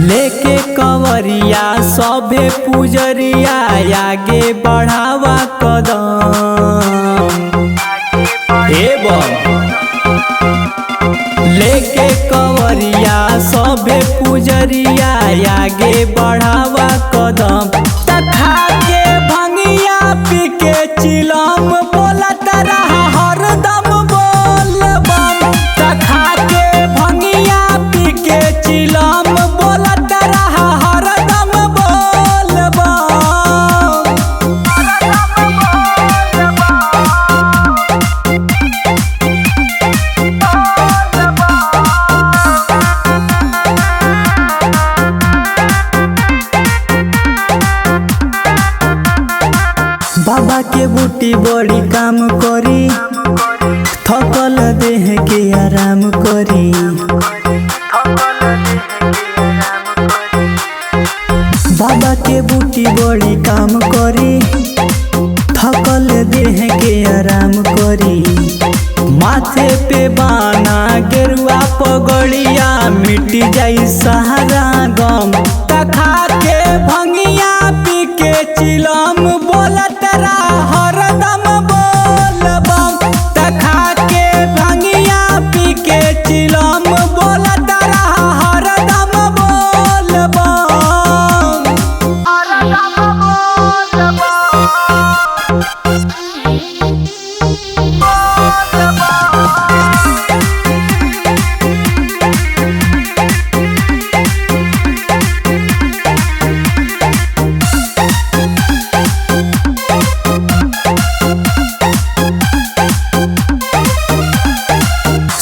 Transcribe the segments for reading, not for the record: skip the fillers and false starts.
लेके कंवरिया सभे पुजरिया आगे बढ़ावा कदम। लेके कंवरिया सभे पुजरिया आगे बढ़ावा कदम। तथा के भंगिया पी के चिलम बोलत रहा हरदम बोल बम। तथा के भंगिया पी के चिलम बोलत रहा हरदम बोल बम। बाबा के बूटी बड़ी काम करी, थकल देह के आराम करी। बाबा के बूटी बड़ी काम करी, थकल देह के आराम करी। माथे पे बाना गेरुआ पगड़िया मिट जाई सहारा गम। तखा के भंगिया पी के चिलम बोलत रहा हरदम बोल बम। तखा के भंगिया पी के चिलम बोलत रहा हरदम बोल बम।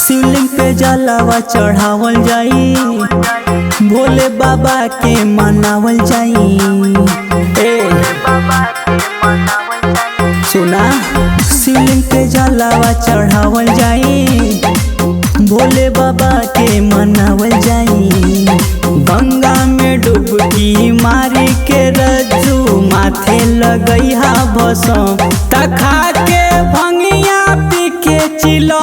शिवलिंग पे जलावा चढ़ावल जाई, भोले बाबा के मनावल जाई। सुना, शिवलिंग पे जलावा चढ़ावल जाई, भोले बाबा के मनावल जाई। गंगा में डुबकी मारी के रज्जू माथे लगई हा भसम। तखा के भंगिया पी के चिलो